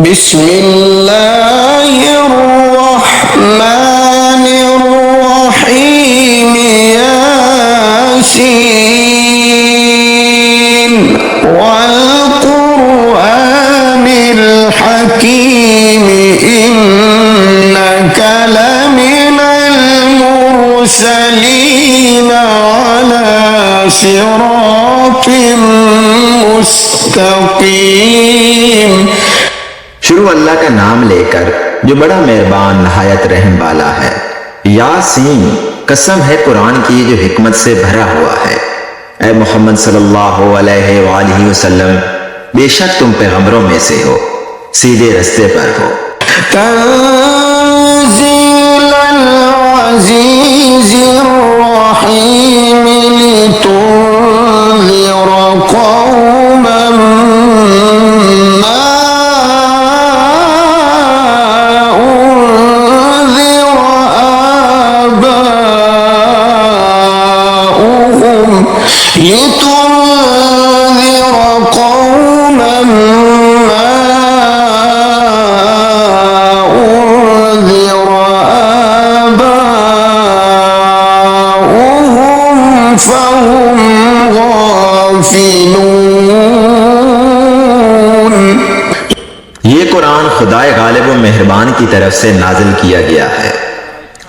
बिस्मिल्लाहिर्रहमानिर्रहीम यासीन वल कुरआनिल हकीम इन्नका लमिनल मुरसलीन अला सिरातिम मुस्तकीम। शुरू अल्लाह का नाम लेकर जो बड़ा मेहरबान नहायत रहम वाला है। यासीन, कसम है कुरान की जो हिकमत से भरा हुआ है। ऐ मोहम्मद सल्लल्लाहु अलैहि वसल्लम, बेशक तुम पैगंबरों में से हो, सीधे रास्ते पर हो। तंज़ीलल अज़ीज़िर रहीम लितुन्ज़िरा कौमन मा उन्ज़िरा आबाउहुम लितुन्ज़िरा कौमन ये कुरान खुदाए गालिब व मेहरबान की तरफ से नाजिल किया गया है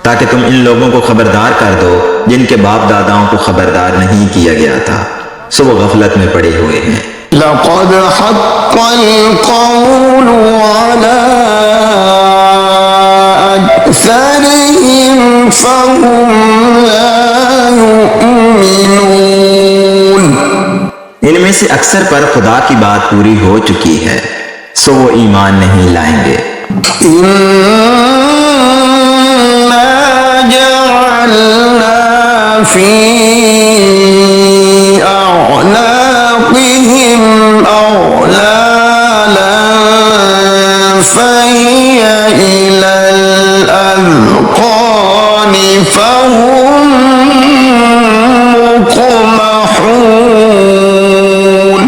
ताकि तुम इन लोगों को खबरदार कर दो जिनके बाप दादाओं को खबरदार नहीं किया गया था, सो वो गफलत में पड़े हुए हैं। लक़द हक़्क़ल क़ौलु अला अक्सरिहिम फ़हुम ला युमिनून। इनमें से अक्सर पर खुदा की बात पूरी हो चुकी है, सो वो ईमान नहीं लाएंगे। इन्ना जअलना फी अअनाक़िहिम अग़लालन फ़हिय इलल अज़क़ानि फ़हुम मुक़महून।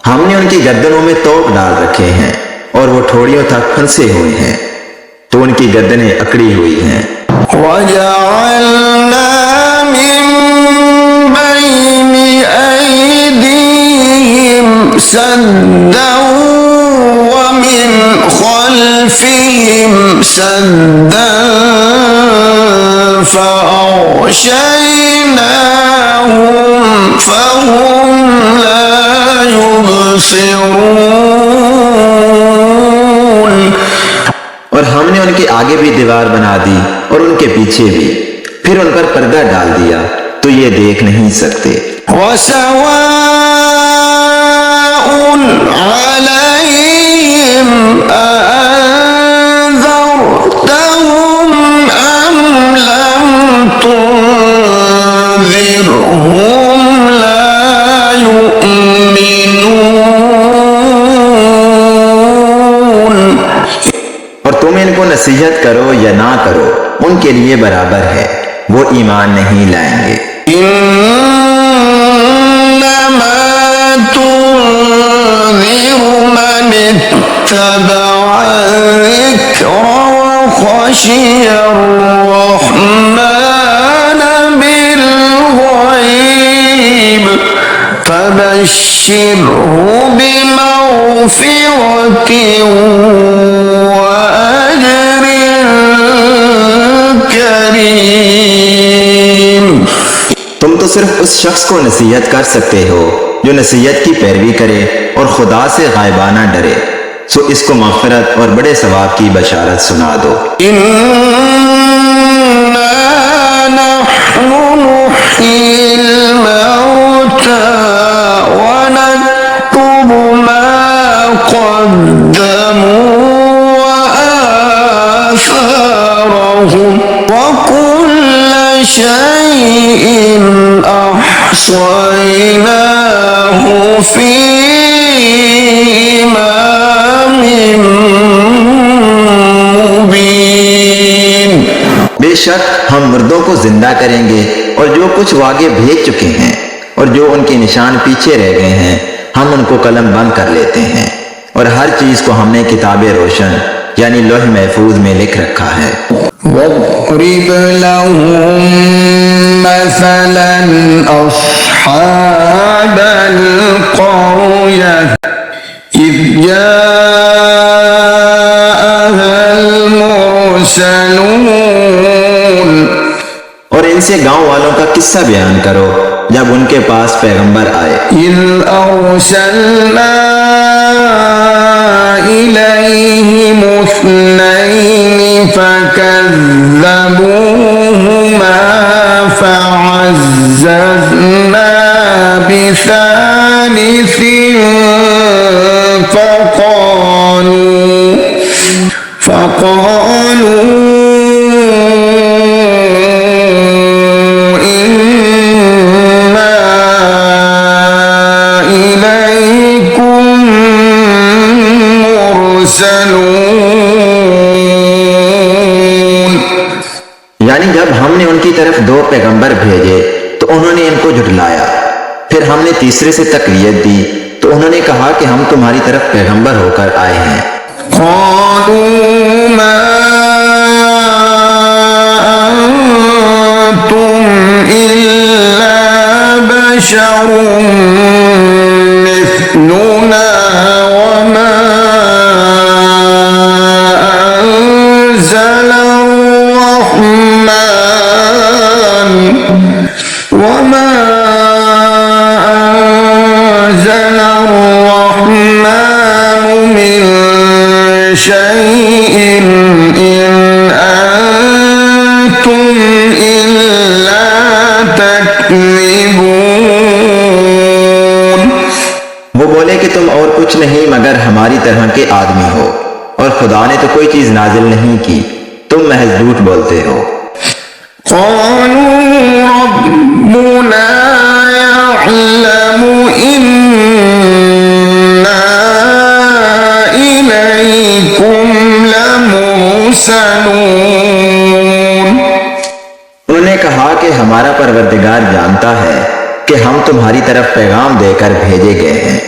हमने उनकी गर्दनों में तोप डाल रखे हैं और वो ठोड़ियों तक फंसे हुए हैं, तो उनकी गर्दनें अकड़ी हुई हैं। वजअलना मिन बैनि ऐदीहिम सद्दन व मिन खल्फिहिम सद्दन फ़अग़शयनाहुम फ़हुम ला युबसिरून। और हमने उनके आगे भी दीवार बना दी और उनके पीछे भी, फिर उन पर पर्दा डाल दिया तो ये देख नहीं सकते। वसवाउन अलैहिम अअन्ज़रतहुम अम लम तुन्ज़िरहुम ला युमिनून। और तुम इनको नसीहत करो या ना करो, उनके लिए बराबर है, वो ईमान नहीं लाएंगे। इन्नमा तुन्ज़िरु मन इत्तबअ ज़िक्र व ख़शियर रहमान बिलग़ैब फबश्शिरहु बिमग़फ़िरतिन व अज्रिन करीम। तुम तो सिर्फ उस शख्स को नसीहत कर सकते हो जो नसीहत की पैरवी करे और खुदा से गायबाना डरे, सो इसको मग़फ़िरत और बड़े सवाब की बशारत सुना दो। इन्ना नहनु नुह्यिल मौता व नक्तुबु मा क़द्दमू व आसारहुम व कुल्ल शैइन अहसयनाहु फी इमामिन मुबीन। बेशक हम मुर्दों को जिंदा करेंगे और जो कुछ वो आगे भेज चुके हैं और जो उनके निशान पीछे रह गए हैं, हम उनको कलम बंद कर लेते हैं और हर चीज को हमने किताबे रोशन यानी लौह महफूज में लिख रखा है। واضرب لهم مثلا أصحاب القرية إذ جاءها المرسلون। और इनसे गांव वालों का किस्सा बयान करो जब उनके पास पैगंबर आए। إذ أرسلنا إليهم اثنين فكذبوهما فعززنا بثالث فقالوا यानी जब हमने उनकी तरफ दो पैगंबर भेजे तो उन्होंने इनको झुठलाया, फिर हमने तीसरे से तकरीयत दी तो उन्होंने कहा कि हम तुम्हारी तरफ पैगंबर होकर आए हैं। वो बोले कि तुम और कुछ नहीं मगर हमारी तरह के आदमी हो और खुदा ने तो कोई चीज नाजिल नहीं की, तुम महज झूठ बोलते हो। उन्होंने कहा कि हमारा परवरदिगार जानता है कि हम तुम्हारी तरफ पैगाम देकर भेजे गए हैं।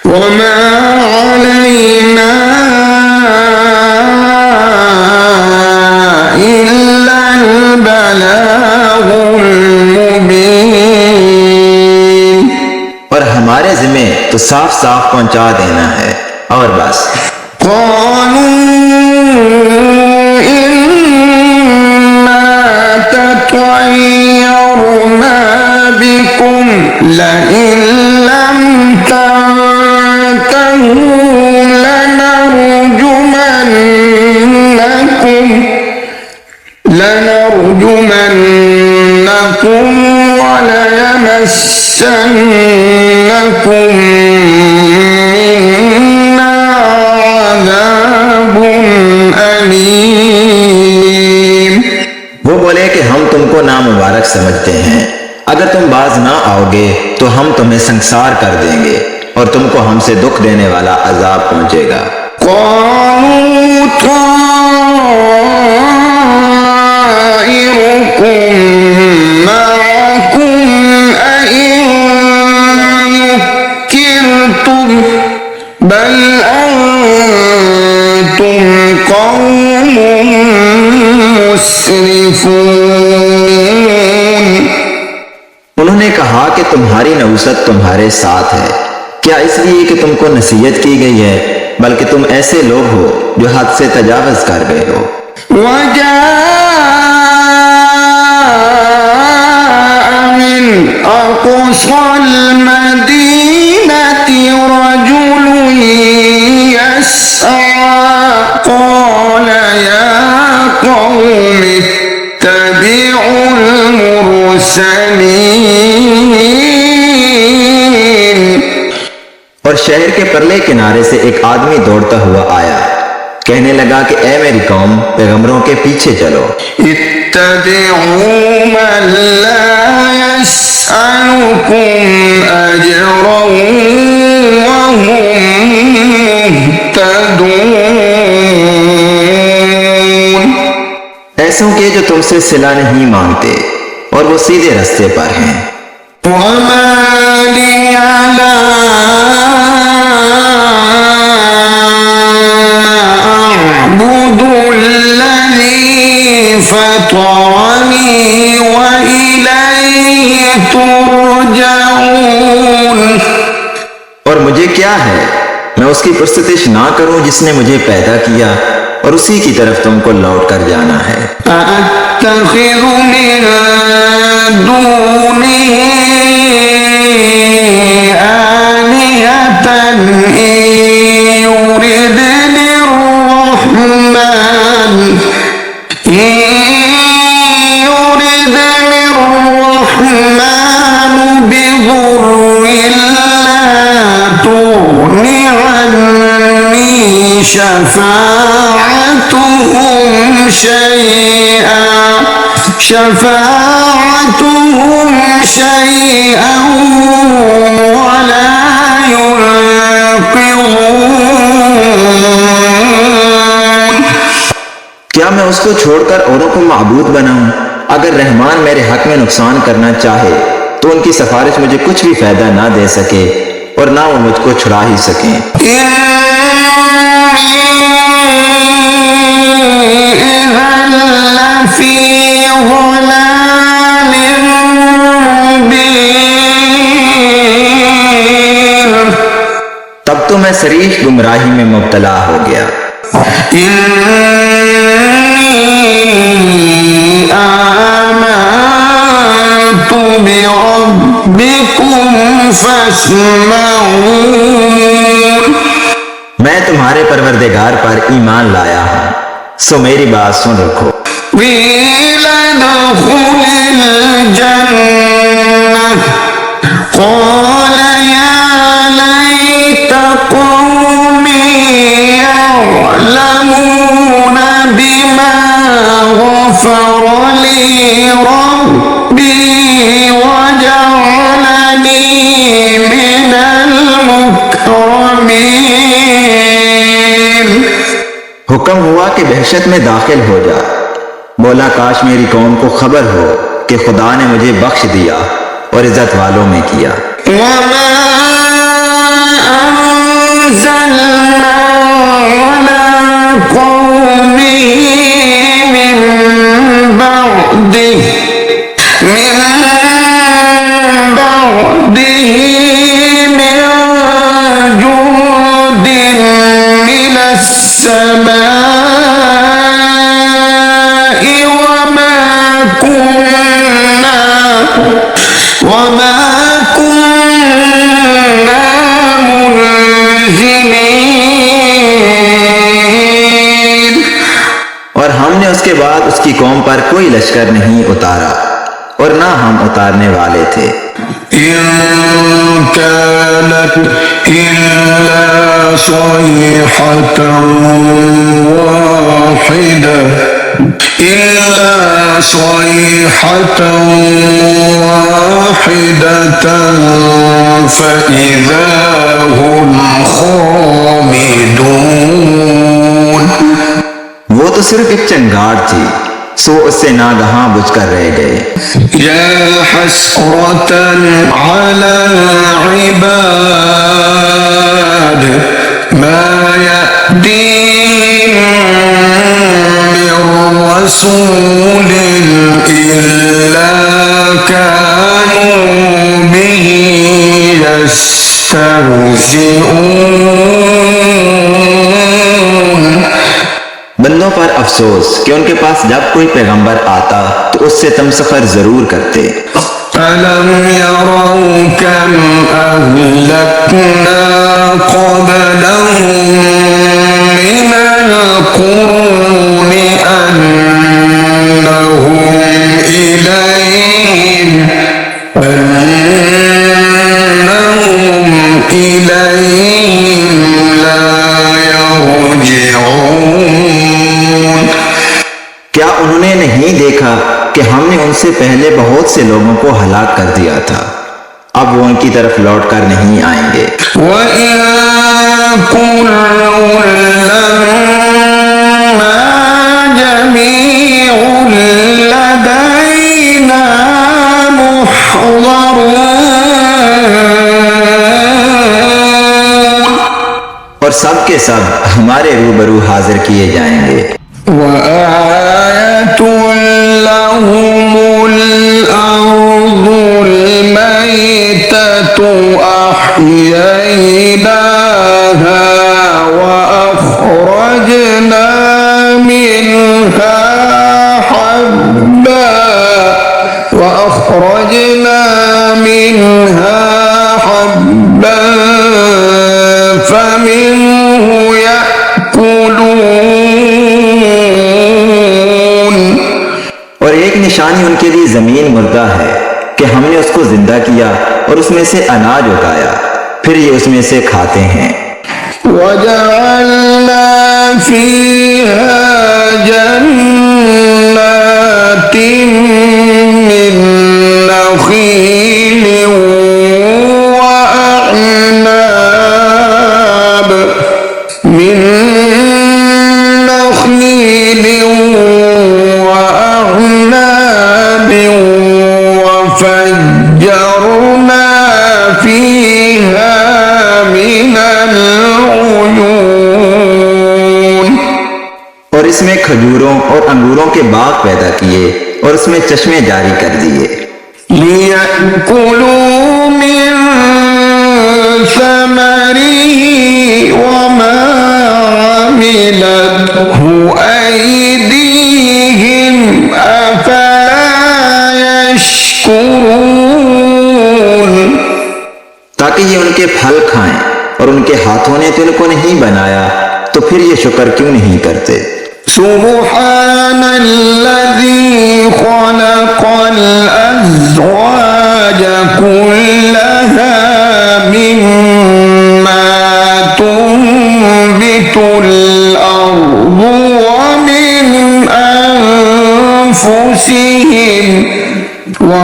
वमा अलैना इल्लल बलागुल मुबीन। और हमारे जिम्मे तो साफ साफ पहुंचा देना है और बस। لئن لم تنتهوا لنرجمنكم وليمسنكم منا عذاب أليم। वो बोले कि हम तुमको नामुबारक समझते हैं, अगर तुम बाज ना आओगे तो हम तुम्हें संसार कर देंगे और तुमको हमसे दुख देने वाला अजाब पहुंचेगा। बल अंतुम कौम मुस्रिफून। उन्होंने कहा कि तुम्हारी नौसत तुम्हारे साथ है, क्या इसलिए कि तुमको नसीहत की गई है, बल्कि तुम ऐसे लोग हो जो हद से तजावज कर गए हो। मिन अक़सल मदीनति रजुलुन यस्आ क़ाल या क़ौमि इत्तबिउल मुरसलीन। और शहर के परले किनारे से एक आदमी दौड़ता हुआ आया, कहने लगा कि ए मेरी कौम, पैगंबरों के पीछे चलो। इत्तबिउ मन ला यसअलुकुम अजरन व हुम मुहतदून। ऐसों के जो तुमसे सिला नहीं मांगते और वो सीधे रास्ते पर हैं। वमा लिया ला ترجعون और मुझे क्या है, मैं उसकी प्रस्तुतिश ना करूं जिसने मुझे पैदा किया और उसी की तरफ तुमको लौट कर जाना है। أأتخذ من دونه آلهة إن يردني الرحمن بضر لا تغن عني شفاعتهم شيئا ولا ينقذون। क्या मैं उसको छोड़कर औरों को माबूद बनाऊं? अगर रहमान मेरे हक में नुकसान करना चाहे तो उनकी सिफारिश मुझे कुछ भी फायदा ना दे सके और ना वो मुझको छुड़ा ही सके। तब तो मैं सरीह गुमराही में मुब्तला हो गया। मैं तुम्हारे परवरदिगार पर ईमान लाया हूँ, सो मेरी बात सुन रखो। قال يا ليت قومي يعلمون بما غفر لي ربي وجعلني من المكرمين। हुक्म हुआ कि बहशत में दाखिल हो जा। बोला काश मेरी कौम को खबर हो कि खुदा ने मुझे बख्श दिया और इज्जत वालों में किया। وما أنزلنا على قومه من بعده من جند من السماء وما كنا منزلين। और हमने उसके बाद उसकी कौम पर कोई लश्कर नहीं उतारा और ना हम उतारने वाले थे। إن كانت إلا صيحة واحدة فإذا هم خامدون। वो तो सिर्फ एक चंगाड़ थी, सो उससे नागहां बुझकर रह गए। या हसरतन अला इबाद मा यअतीहिम मिर रसूलिन इल्ला कानू बिही यस्तहज़िऊन। बंदों पर अफसोस कि उनके पास जब कोई पैगंबर आता तो उससे तमसखर जरूर करते। अलम यरौ कम अहलकना क़ब्लहुम मिनल क़ुरूनि अन्नहुम इलैहिम ला यरजिऊन। क्या उन्होंने नहीं देखा कि हमने उनसे पहले बहुत से लोगों को हलाक कर दिया था, अब वो उनकी तरफ लौट कर नहीं आएंगे। और सब के सब हमारे रूबरू हाजिर किए जाएंगे। وآية لهم الأرض أحييناها وأخرجنا منها حبا فمنه يأكلون। और एक निशानी उनके लिए जमीन मुर्दा है कि हमने उसको जिंदा किया और उसमें से अनाज उगाया, फिर ये उसमें से खाते हैं। वजअलना फीहा जन्नातिन मिन नखील वअअनाब وفجرنا فيها من العيون। और इसमें खजूरों और अंगूरों के बाग पैदा किए और उसमें चश्मे जारी कर दिए। लियअकुलू मिन समरिही वमा अमिलतहु अयदीहिम अफला यशकुरून। ताकि ये उनके फल खाएं, और उनके हाथों ने तो इनको नहीं बनाया, तो फिर ये शुक्र क्यों नहीं करते। सुब्हानल्लज़ी खलक़ल अज़वाज कुल्लहा मिम्मा तुंबितुल अर्दु व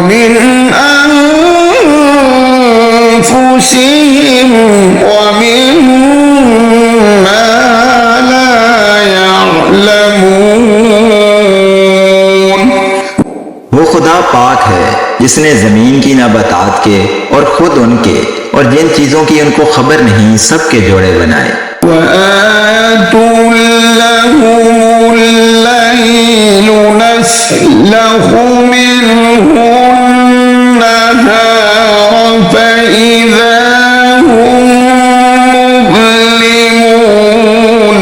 मिन अनफुसिहिम वमिम्मा ला यअलमून। वो खुदा पाक है जिसने जमीन की नबातात के और खुद उनके और जिन चीजों की उनको खबर नहीं सबके जोड़े बनाए। वआतुल लहुमुल लैलु नस्लखु मिन्हु नहार फइज़ा हुम मुज़लिमून।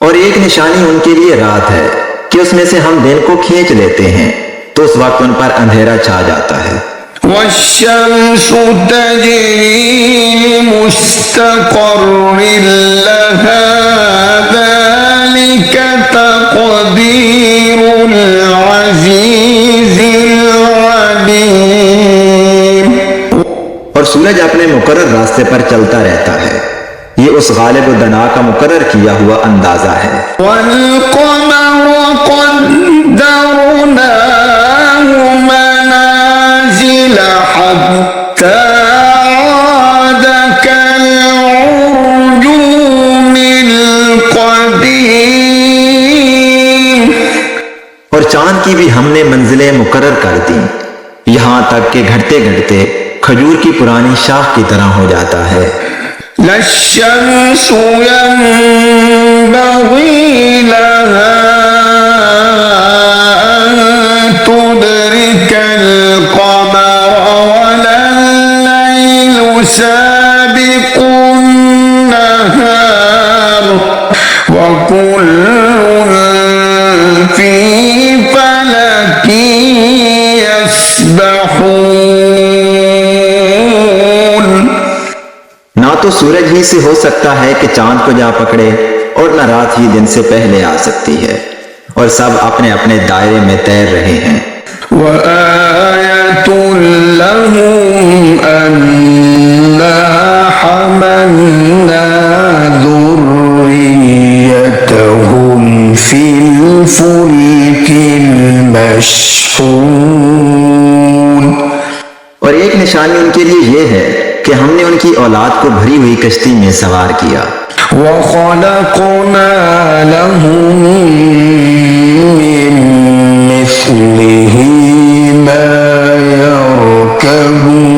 और एक निशानी उनके लिए रात है कि उसमें से हम दिन को खींच लेते हैं, तो उस वक्त उन पर अंधेरा छा जाता है। वश्शम्सु तजरी लिमुस्तक़र्रिन लहा ज़ालिक तक़दीरुल अज़ीज़िल अलीम। और सूरज अपने मुकर्रर रास्ते पर चलता रहता है, ये उस गालिब दना का मुकर्रर किया हुआ अंदाजा है। वल्क़मर क़द्दरनाहु मनाज़िल हत्ता आद कलउर्जूनिल क़दीम। और चांद की भी हमने मंजिलें मुकर्रर कर दी, यहाँ तक कि घटते घटते खजूर की पुरानी शाख की तरह हो जाता है। लश्शम्सु यंबग़ी लहा अन तुदरिकल क़मर वल्लैलु साबिक़ुन नहार वकुल्लुन फ़ी फ़लकिन यस्बहून। ना तो सूरज ही से हो सकता है कि चांद को जा पकड़े, और न रात ही दिन से पहले आ सकती है, और सब अपने अपने दायरे में तैर रहे हैं। वआयतुल लहुम अन्ना हमलना ذُرِّيَّتَهُمْ फिल फुल्किल मशहून। और एक निशानी उनके लिए यह है कि हमने उनकी औलाद को भरी हुई कश्ती में सवार किया। वख़लक़ना लहुम मिन मिस्लिही मा यरकबून।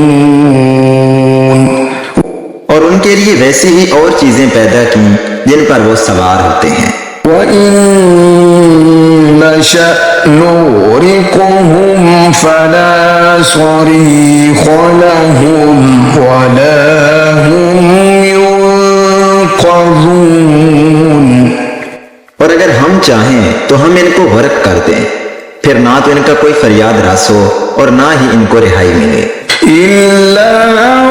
और उनके लिए वैसी ही और चीजें पैदा की जिन पर वो सवार होते हैं। وإن نشأ نغرقهم فلا صريخ لهم ولا هم ينقذون। और अगर हम चाहें तो हम इनको गर्क कर दें, फिर ना तो इनका कोई फरियाद रास हो और ना ही इनको रिहाई मिले। إلا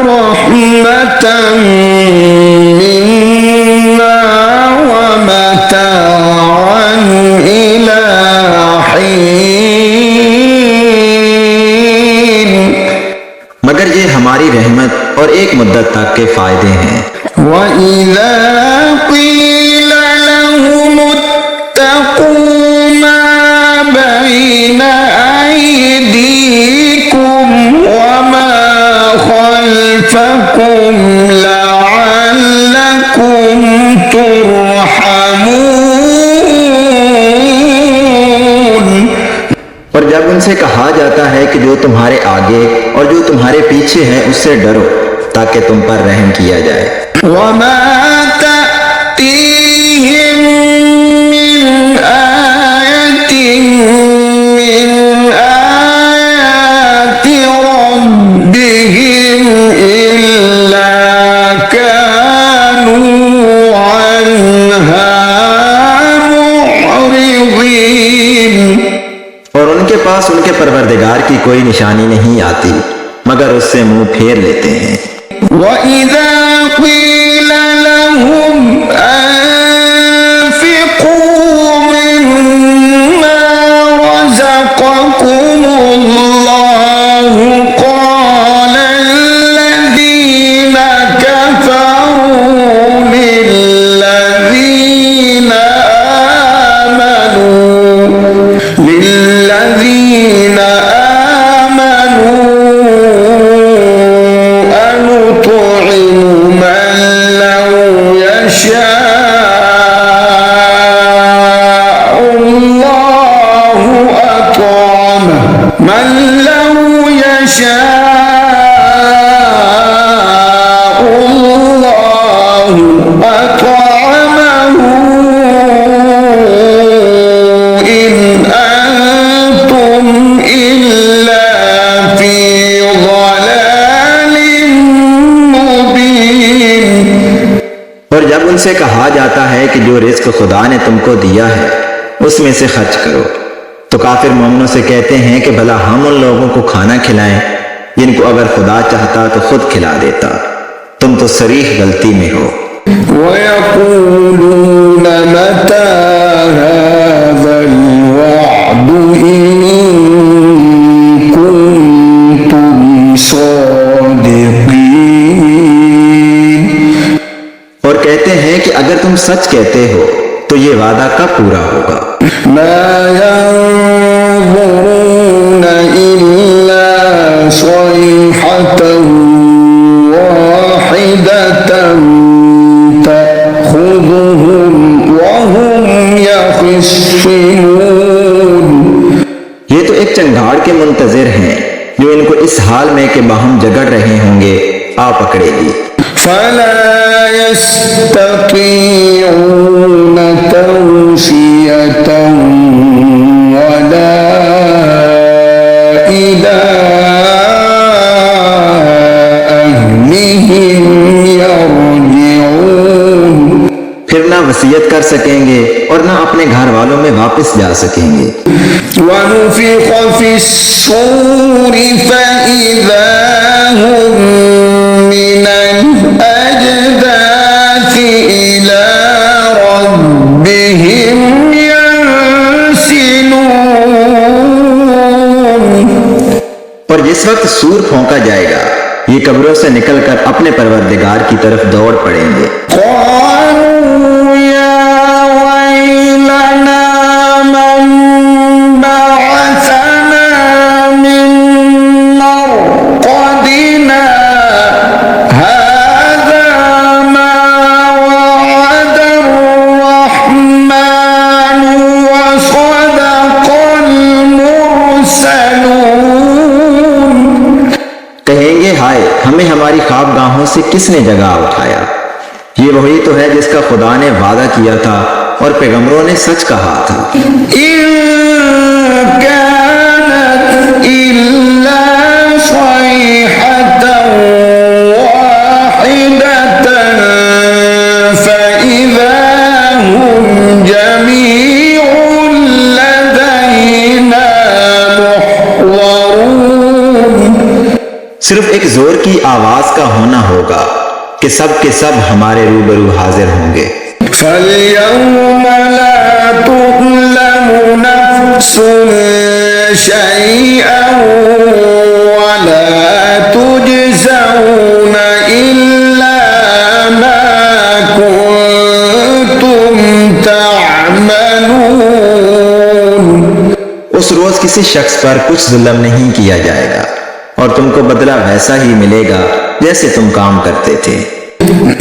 رحمة منا ومتاعا إلى حين। मगर ये हमारी रहमत और एक मुद्दत तक के फायदे हैं। وإذا قيل لهم اتقوا ما بين أيديكم وما خلفكم لعلكم ترحمون। और जब उनसे कहा जाता है कि जो तुम्हारे आगे और जो तुम्हारे पीछे है उससे डरो ताकि तुम पर रहम किया जाए। وما تأتيهم من آية من آيات ربهم إلا كانوا عنها معرضين। और उनके पास उनके परवरदिगार की कोई निशानी नहीं आती मगर उससे मुंह फेर लेते हैं। وإذا قيل لهم أنفقوا مما رزقكم الله قال الذين كفروا للذين آمنوا أنطعم من لو يشاء الله أطعمه إن أنتم إلا في ضلال مبين। और जब उनसे कहा जाता है कि जो रिज्क खुदा ने तुमको दिया है उसमें से खर्च करो तो काफिर मोमिनों से कहते हैं कि भला हम उन लोगों को खाना खिलाएं जिनको अगर खुदा चाहता तो खुद खिला देता, तुम तो सरीह गलती में हो। ويقولون متى هذا الوعد إن كنتم صادقين। और कहते हैं कि अगर तुम सच कहते हो तो ये वादा कब पूरा होगा। ما ينظرون إلا صيحة واحدة تأخذهم وهم يخصمون। ये तो एक चंगाड़ के मुंतजिर हैं जो इनको इस हाल में कि बाहम झगड़ रहे होंगे आ पकड़ेगी। فلا يستطيعون توصية ولا إلى أهلهم يرجعون। फिर ना वसीयत कर सकेंगे और ना अपने घर वालों में वापस जा सकेंगे। ونفخ في الصور فإذا هم من الأجداث إلى ربهم ينسلون। और जिस वक्त सूर फौंका जाएगा ये कब्रों से निकलकर अपने परवरदिगार की तरफ दौड़ पड़ेंगे। قالوا يا ويلنا من بعثنا من مرقدنا هذا ما وعد الرحمن وصدق المرسلون। कहेंगे हाय हमें हमारी ख्वाबगाहों से किसने जगा उठाया। ये वही तो है जिसका खुदा ने वादा किया था और पैगंबरों ने सच कहा था। इन कानत इल्ला सयहतन वाहिदतन फइज़ा हुम जमीउन लदैना मुहज़रून। सिर्फ एक जोर की आवाज का होना होगा कि सब के सब हमारे रूबरू हाजिर होंगे। फल्यौम ला तुज़लमु नफ्सुन शैअन वला तुजज़ौन इल्ला मा कुन्तुम तअमलून। उस रोज किसी शख्स पर कुछ जुल्म नहीं किया जाएगा और तुमको बदला वैसा ही मिलेगा जैसे तुम काम करते थे।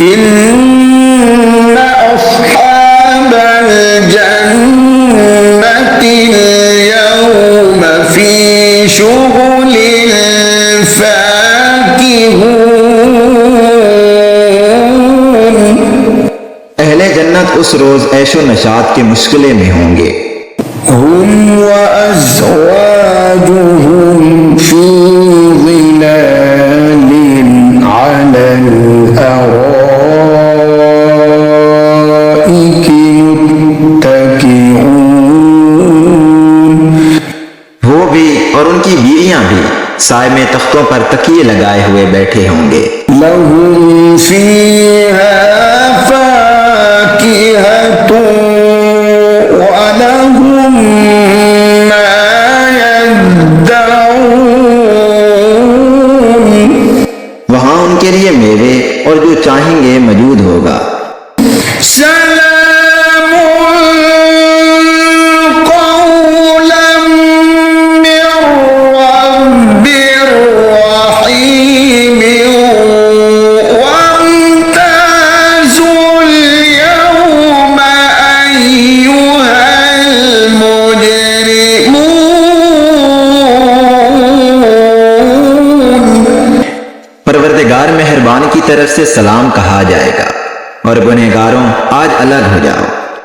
इन्न अस्हाबल जन्नति यौम फी शुगुलिन फाकिहून। अहले जन्नत उस रोज ऐशो नशात के मुश्किले में होंगे। हुम व अज़वाजुहुम फी ज़िलालिन अलल अराइकि मुत्तकिऊन। वो भी और उनकी बीवियां भी साए में तख्तों पर तकिए लगाए हुए बैठे होंगे। लहुम फीहा फाकिहतुन व लहुम मा यद्दऊन। वहां उनके लिए मेवे और जो चाहेंगे मौजूद होगा। सलामुन कौलन मिर रब्बिर रहीम वम्ताजुल यौमा अय्युहल मुजरिमून। परवरदिगार मेहरबान की तरफ से सलाम कहा जाएगा और गुनहगारों आज अलग हो जाओ।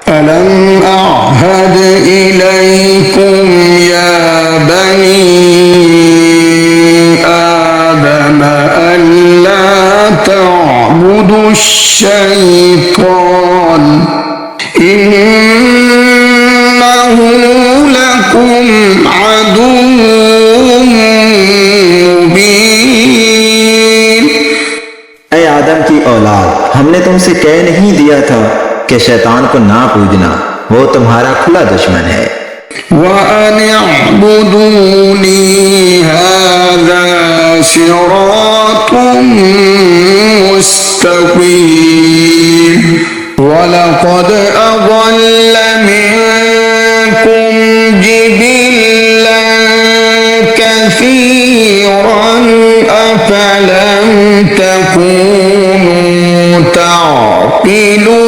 अलम अअहद इलैकुम या बनी आदम अल्ला तअबुदुश्शैतान इन्नहु लकुम अदुव्वुम मुबीन। ऐ आदम की औलाद, हमने तुमसे कह नहीं दिया था कि शैतान को ना पूजना, वो तुम्हारा खुला दुश्मन है। वअन अअबुदूनी हाज़ा सिरातुम मुस्तक़ीम। वलक़द अज़ल्ल मिनकुम जिबिल्लन कसीरन अफलम तकूनू तअक़िलून।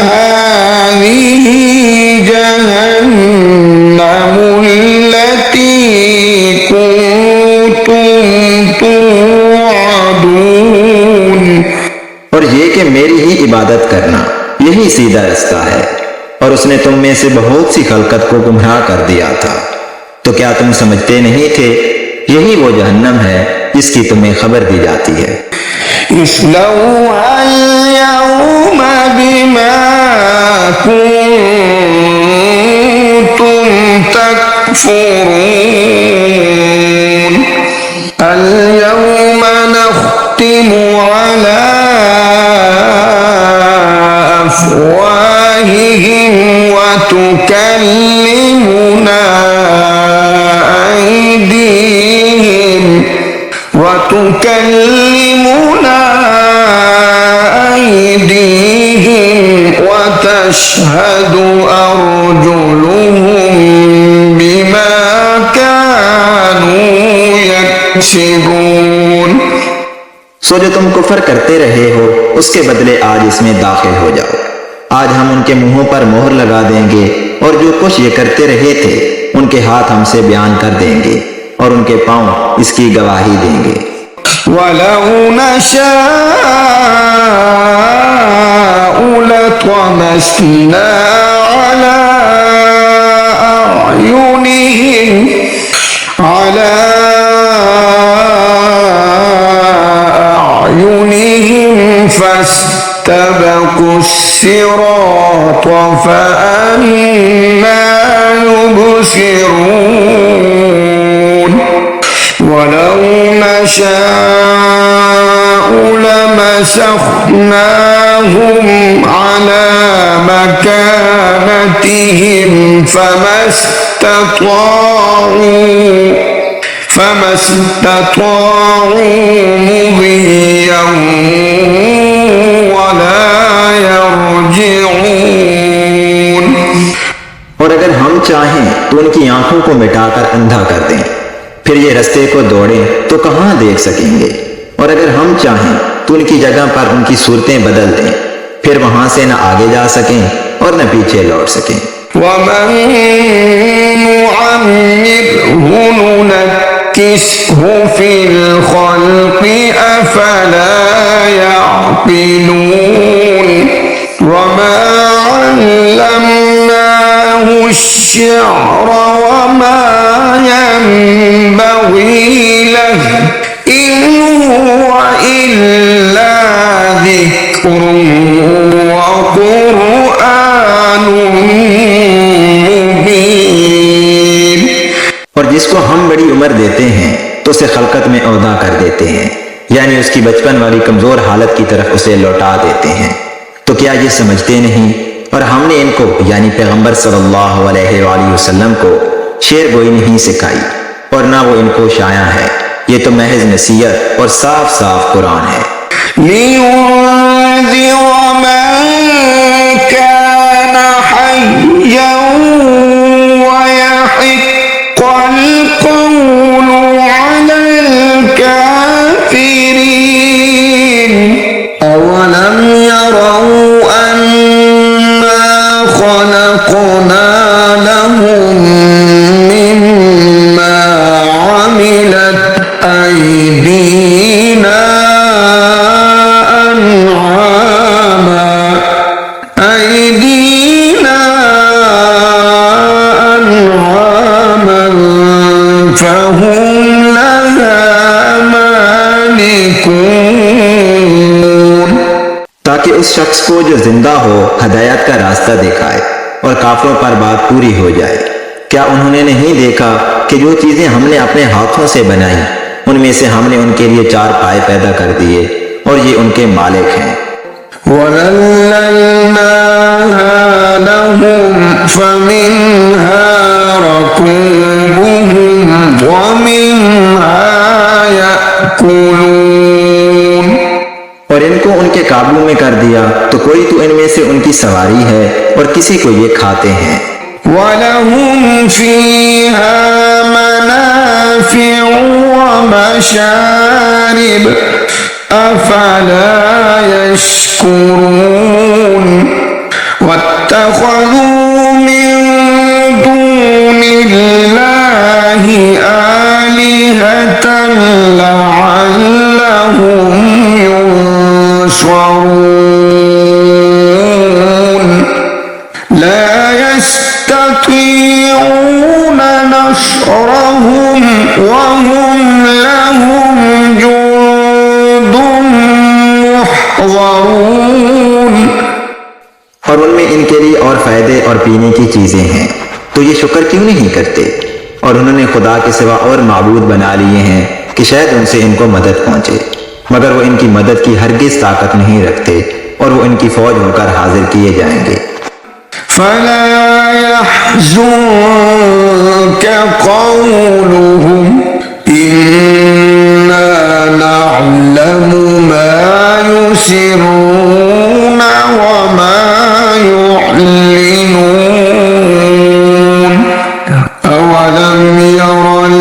हाज़िही जहन्नमुल्लती कुन्तुम तुअदून। और ये कि मेरी ही इबादत करना, यही सीधा रास्ता है। और उसने तुम में से बहुत सी खलकत को गुमराह कर दिया था। तो क्या तुम समझते नहीं थे? यही वो जहन्नम है जिसकी तुम्हें खबर दी जाती है। इस्लौहल यौमा बिमा कुन्तुम तकफुरून। अल यौमा नख्तिमु अला अफ़वाहिहिम व तुकल्लिमुना أيديهم وتشهد أرجلهم بما كانوا يكسبون। सो जो तुम कुफर करते रहे हो उसके बदले आज इसमें दाखिल हो जाओ। आज हम उनके मुंहों पर मोहर लगा देंगे और जो कुछ ये करते रहे थे उनके हाथ हमसे बयान कर देंगे और उनके पांव इसकी गवाही देंगे। वलौ नशाअ لطمسنا على أعينهم فاستبقوا الصراط فأنى يبصرون ولو نشاء لمسخناهم على مكانتهم فما استطاعوا مضيا ولا يرجعون। और अगर हम चाहें तो उनकी आंखों को मिटाकर अंधा कर दें, फिर ये रास्ते को दौड़ें तो कहां देख सकेंगे। और अगर हम चाहें तो उनकी जगह पर उनकी सूरतें बदल दें, फिर वहां से न आगे जा सकें और न पीछे लौट सकें। वमन नुअम्मिरहु नुनक्किसहु फिल खल्क़ि अफला यअक़िलून वमा अल्लमनाहु अश्शिअर वमा यंबग़ी लहु इन हुव इल्ला ज़िक्रुन व क़ुरआनुन मुबीन। और जिसको हम बड़ी उम्र देते हैं तो उसे खलकत में औदा कर देते हैं, यानी उसकी बचपन वाली कमजोर हालत की तरफ उसे लौटा देते हैं। तो क्या ये समझते नहीं? और हमने इनको यानी पैगंबर सल्लल्लाहु अलैहि वसल्लम को शेर गोई नहीं सिखाई और ना वो इनको शाया है। ये तो महज नसीहत और साफ साफ कुरान है। लियुन्ज़िर मन कान हय्यन व यहिक़्क़ल क़ौलु अलल काफ़िरीन। अवलम यरौ अन्ना खलक़ना लहुम मिम्मा अमिलत अयदीना अन'ामन फहुम लहा मालिकून। ताकि उस शख्स को जो जिंदा हो हदायत का रास्ता दिखाए और काफिरों पर बात पूरी हो जाए। क्या उन्होंने नहीं देखा कि जो चीजें हमने अपने हाथों से बनाई उनमें से हमने उनके लिए 4 पाए पैदा कर दिए और ये उनके मालिक हैं। वज़ल्लल्नाहा लहुम फमिन्हा रकूबुहुम व मिन्हा याकुलून। और इनको उनके काबू में कर दिया तो कोई तो इनमें से उनकी सवारी है और किसी को ये खाते हैं। वलहुम फीहा मनाफ़िउ व मशारिब अफला यश्कुरून। वत्तख़ज़ू मिन दूनिल्लाहि आलिहतन लअल्लहुम युंसरून। ला यस्ततीऊन नस्रहुम व हुम लहुम जुन्दुम मुहज़रून। और उनमें इनके लिए और फायदे और पीने की चीजें हैं, तो ये शुक्र क्यों नहीं करते? और उन्होंने खुदा के सिवा और माबूद बना लिए हैं कि शायद उनसे इनको मदद पहुंचे, मगर वो इनकी मदद की हरगिज ताकत नहीं रखते और वो इनकी फौज होकर हाजिर किए जाएंगे। फला यहज़ुनक क़ौलुहुम इन्ना नअलमु मा युसिर्रून व मा युअलिनून। अवलम यरल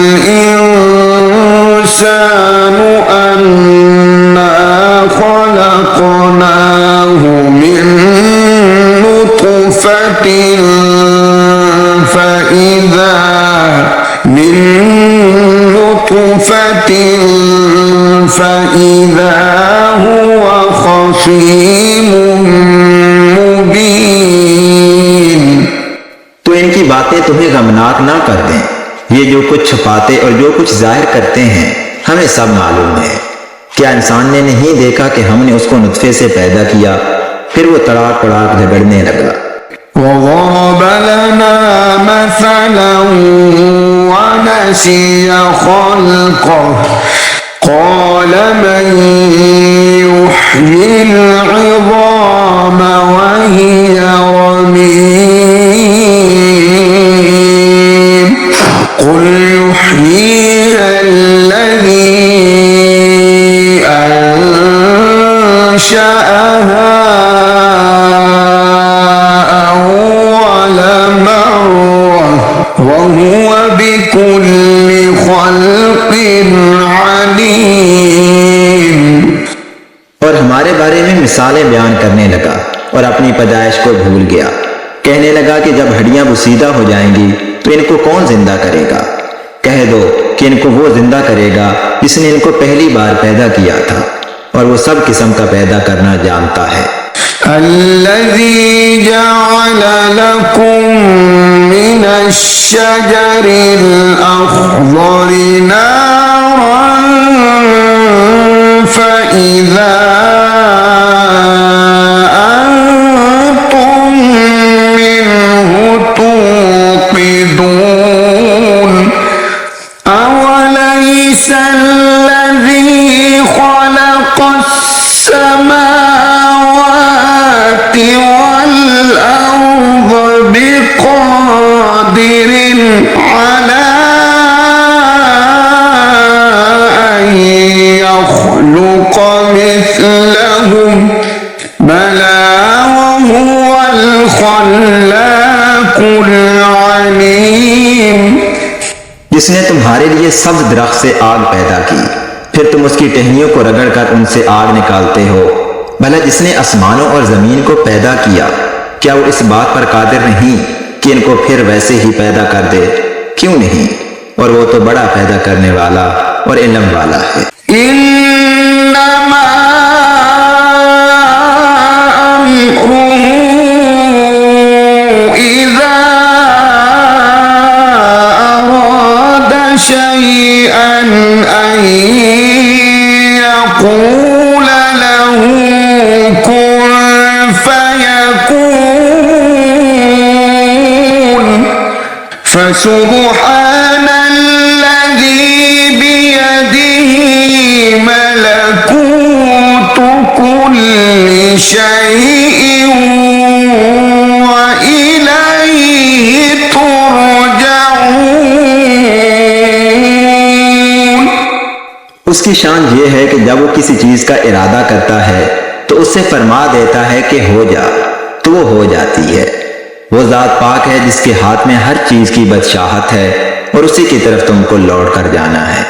इंसानु अन्ना खलक़नाहु मिन नुत्फ़तिन فإذا هو خصيم बातें तुम्हें गमनाक ना कर दें। ये जो कुछ छुपाते और जो कुछ जाहिर करते हैं हमें सब मालूम है। क्या इंसान ने नहीं देखा कि हमने उसको नुत्फे से पैदा किया, फिर वो तड़ाक तड़ाक झगड़ने लगा। وضرب لنا مثلا ونسي خلقه قال من يحيي العظام وهي رميم قل يحييها الذي أنشأها وهو بكل خلق عليم। और हमारे बारे में मिसालें बयान करने लगा और अपनी पैदाइश को भूल गया। कहने लगा कि जब हड्डियां बुसीदा हो जाएंगी तो इनको कौन जिंदा करेगा। कह दो कि इनको वो जिंदा करेगा जिसने इनको पहली बार पैदा किया था और वो सब किस्म का पैदा करना जानता है। الذي جعل لكم من الشجر الأخضر نارا فإذا أنتم منه توقدون أوليس الذي خلق السماوات والأرض بقادر على أن يخلق مثلهم بلى وهو الخلاق العليم। जिसने तुम्हारे लिए सब्ज दरख्त से आग पैदा की, फिर तुम उसकी टहनियों को रगड़कर उनसे आग निकालते हो। भला जिसने आसमानों और जमीन को पैदा किया, क्या वो इस बात पर कादिर नहीं कि इनको फिर वैसे ही पैदा कर दे? क्यों नहीं? और वो तो बड़ा पैदा करने वाला और इल्म वाला है। इन्नमा अम्रुहु इज़ा अरादा शैअन अन यक़ूल लहू कुन फयकून फसुब्हान الذي بيده ملكوت كل شيء وإليه ترجعون। उसकी शान ये है कि जब वो किसी चीज का इरादा करता है तो उससे फरमा देता है कि हो जा, तो वो हो जाती है। वो जात पाक है जिसके हाथ में हर चीज की बादशाहत है और उसी की तरफ तुमको लौट कर जाना है।